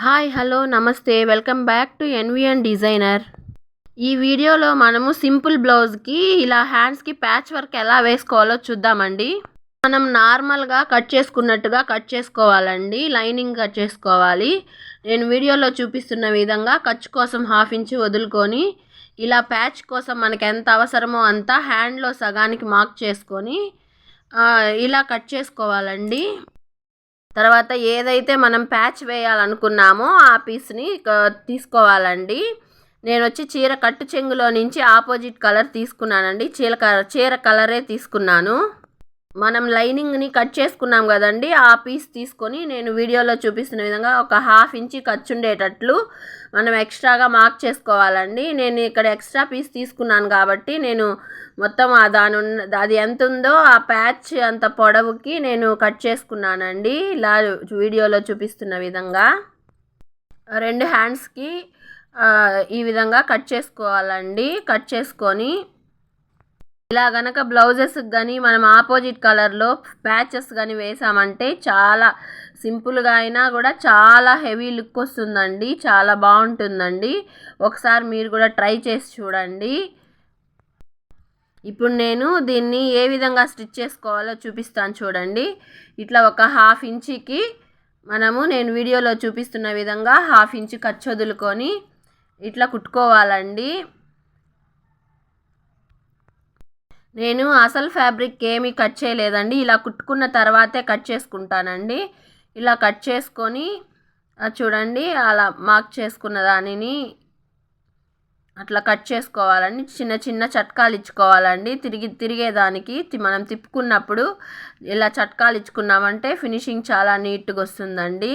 Hi hello నమస్తే welcome back to NVN designer. ఈ వీడియోలో మనము సింపుల్ బ్లౌజ్కి ఇలా హ్యాండ్స్కి ప్యాచ్ వర్క్ ఎలా వేసుకోవాలో చూద్దామండి. మనం నార్మల్గా కట్ చేసుకున్నట్టుగా కట్ చేసుకోవాలండి. లైనింగ్ కట్ చేసుకోవాలి. నేను వీడియోలో చూపిస్తున్న విధంగా ఖర్చు కోసం 1/2 ఇంచు వదులుకొని ఇలా ప్యాచ్ కోసం మనకు ఎంత అవసరమో అంత హ్యాండ్లో సగానికి మార్క్ చేసుకొని ఇలా కట్ చేసుకోవాలండి. తర్వాత ఏదైతే మనం ప్యాచ్ వేయాలనుకున్నామో ఆ పీస్ని తీసుకోవాలండి. నేను వచ్చి చీర కట్టు చెంగులో నుంచి ఆపోజిట్ కలర్ తీసుకున్నానండి. చీర కలరే తీసుకున్నాను. మనం లైనింగ్ని కట్ చేసుకున్నాం కదండి, ఆ పీస్ తీసుకొని నేను వీడియోలో చూపిస్తున్న విధంగా ఒక 1/2 ఇంచు ఖర్చు ఉండేటట్లు మనం ఎక్స్ట్రాగా మార్క్ చేసుకోవాలండి. నేను ఇక్కడ ఎక్స్ట్రా పీస్ తీసుకున్నాను కాబట్టి నేను మొత్తం అది ఎంత ఉందో ఆ ప్యాచ్ అంత పొడవుకి నేను కట్ చేసుకున్నానండి. ఇలా వీడియోలో చూపిస్తున్న విధంగా 2 హ్యాండ్స్కి ఈ విధంగా కట్ చేసుకోవాలండి. కట్ చేసుకొని ఇలా గనక బ్లౌజెస్కి కానీ మనం ఆపోజిట్ కలర్లో ప్యాచెస్ కానీ వేసామంటే చాలా సింపుల్గా అయినా కూడా చాలా హెవీ లుక్ వస్తుందండి. చాలా బాగుంటుందండి. ఒకసారి మీరు కూడా ట్రై చేసి చూడండి. ఇప్పుడు నేను దీన్ని ఏ విధంగా స్టిచ్ చేసుకోవాలో చూపిస్తాను చూడండి. ఇట్లా ఒక 1/2 ఇంచుకి నేను వీడియోలో చూపిస్తున్న విధంగా 1/2 ఇంచు ఖర్చు వదులుకొని ఇట్లా కుట్టుకోవాలండి. నేను అసలు ఫ్యాబ్రిక్ ఏమీ కట్ చేయలేదండి. ఇలా కుట్టుకున్న తర్వాతే కట్ చేసుకుంటానండి. ఇలా కట్ చేసుకొని చూడండి, అలా మార్క్ చేసుకున్న దానిని అట్లా కట్ చేసుకోవాలండి. చిన్న చిన్న చట్కాలు ఇచ్చుకోవాలండి. తిరిగేదానికి మనం తిప్పుకున్నప్పుడు ఇలా చట్కాలు ఇచ్చుకున్నామంటే ఫినిషింగ్ చాలా నీట్గా వస్తుందండి.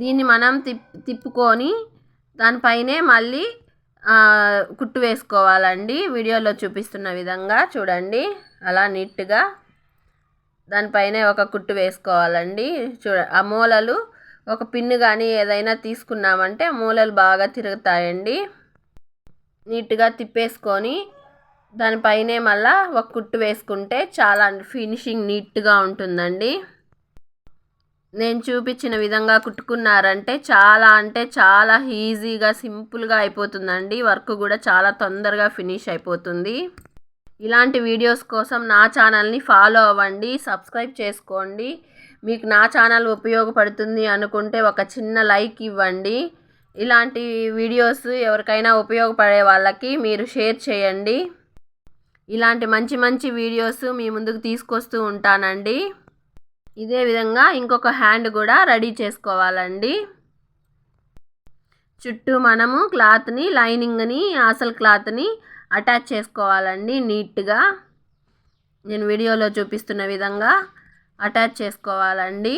దీన్ని మనం తిప్పుకొని దానిపైనే మళ్ళీ కుట్టు వేసుకోవాలండి. వీడియోలో చూపిస్తున్న విధంగా చూడండి, అలా నీట్గా దానిపైనే ఒక కుట్టు వేసుకోవాలండి. ఆ మూలలు ఒక పిన్ను కానీ ఏదైనా తీసుకున్నామంటే మూలలు బాగా తిరుగుతాయండి. నీట్గా తిప్పేసుకొని దానిపైనే మళ్ళీ ఒక కుట్టు వేసుకుంటే చాలా ఫినిషింగ్ నీట్గా ఉంటుందండి. నేను చూపించిన విధంగా కుట్టుకున్నారంటే చాలా ఈజీగా సింపుల్గా అయిపోతుందండి. వర్క్ కూడా చాలా తొందరగా ఫినిష్ అయిపోతుంది. ఇలాంటి వీడియోస్ కోసం నా ఛానల్ని ఫాలో అవ్వండి, సబ్స్క్రైబ్ చేసుకోండి. మీకు నా ఛానల్ ఉపయోగపడుతుంది అనుకుంటే ఒక చిన్న లైక్ ఇవ్వండి. ఇలాంటి వీడియోస్ ఎవరికైనా ఉపయోగపడే వాళ్ళకి మీరు షేర్ చేయండి. ఇలాంటి మంచి మంచి వీడియోస్ మీ ముందుకు తీసుకొస్తూ ఉంటానండి. ఇదే విధంగా ఇంకొక హ్యాండ్ కూడా రెడీ చేసుకోవాలండి. చుట్టూ మనము క్లాత్ని, లైనింగ్ని, అసలు క్లాత్ని అటాచ్ చేసుకోవాలండి. నీట్గా నేను వీడియోలో చూపిస్తున్న విధంగా అటాచ్ చేసుకోవాలండి.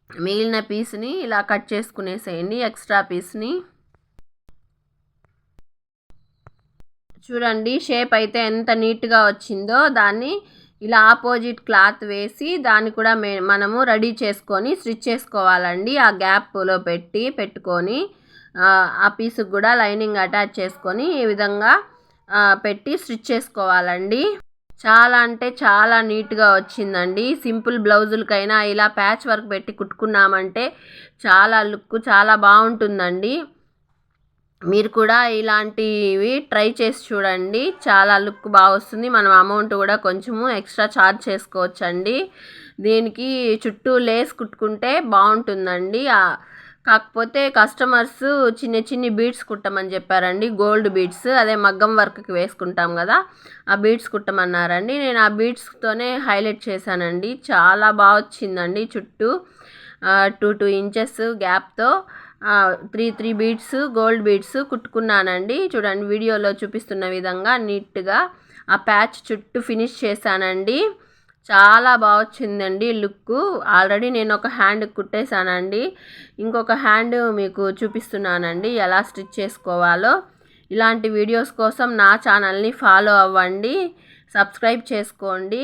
మిగిలిన పీస్ని ఇలా కట్ చేసుకునేసేయండి. ఎక్స్ట్రా పీస్ని చూడండి, షేప్ అయితే ఎంత నీట్గా వచ్చిందో. దాన్ని ఇలా ఆపోజిట్ క్లాత్ వేసి దాన్ని కూడా మనము రెడీ చేసుకొని స్టిచ్ చేసుకోవాలండి. ఆ గ్యాప్లో పెట్టుకొని ఆ పీస్కి కూడా లైనింగ్ అటాచ్ చేసుకొని ఈ విధంగా పెట్టి స్టిచ్ చేసుకోవాలండి. చాలా అంటే చాలా నీట్గా వచ్చిందండి. సింపుల్ బ్లౌజులకైనా ఇలా ప్యాచ్ వర్క్ పెట్టి కుట్టుకున్నామంటే చాలా లుక్ చాలా బాగుంటుందండి. మీరు కూడా ఇలాంటివి ట్రై చేసి చూడండి. చాలా లుక్ బాగా వస్తుంది. మనం అమౌంట్ కూడా కొంచెము ఎక్స్ట్రా ఛార్జ్ చేసుకోవచ్చండి. దీనికి చుట్టూ లేస్ కుట్టుకుంటే బాగుంటుందండి. కాకపోతే కస్టమర్స్ చిన్ని బీడ్స్ కుట్టమని చెప్పారండి. గోల్డ్ బీడ్స్, అదే మగ్గం వర్క్కి వేసుకుంటాం కదా, ఆ బీడ్స్ కుట్టమన్నారండి. నేను ఆ బీడ్స్తోనే హైలైట్ చేశానండి. చాలా బాగా వచ్చిందండి. చుట్టూ 2 ఇంచెస్ గ్యాప్తో 3 బీడ్స్, గోల్డ్ బీడ్స్ కుట్టుకున్నానండి. చూడండి, వీడియోలో చూపిస్తున్న విధంగా నీట్గా ఆ ప్యాచ్ చుట్టూ ఫినిష్ చేశానండి. చాలా బాగా వచ్చిందండి లుక్. ఆల్రెడీ నేను ఒక హ్యాండ్ కుట్టేశానండి. ఇంకొక హ్యాండ్ మీకు చూపిస్తున్నానండి ఎలా స్టిచ్ చేసుకోవాలో. ఇలాంటి వీడియోస్ కోసం నా ఛానల్ని ఫాలో అవ్వండి, సబ్స్క్రైబ్ చేసుకోండి.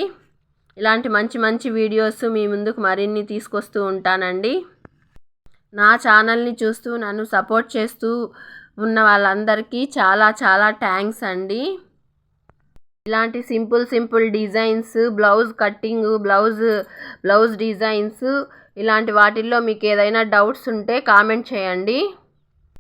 ఇలాంటి మంచి మంచి వీడియోస్ మీ ముందుకు మరిన్ని తీసుకొస్తూ ఉంటానండి. నా ఛానల్ని చూస్తూ నన్ను సపోర్ట్ చేస్తూ ఉన్న వాళ్ళందరికీ చాలా చాలా థ్యాంక్స్ అండి. ఇలాంటి simple designs, blouse cutting, blouse designs ఇలాంటి వాటిల్లో మీకు ఏదైనా డౌట్స్ ఉంటే కామెంట్ చేయండి.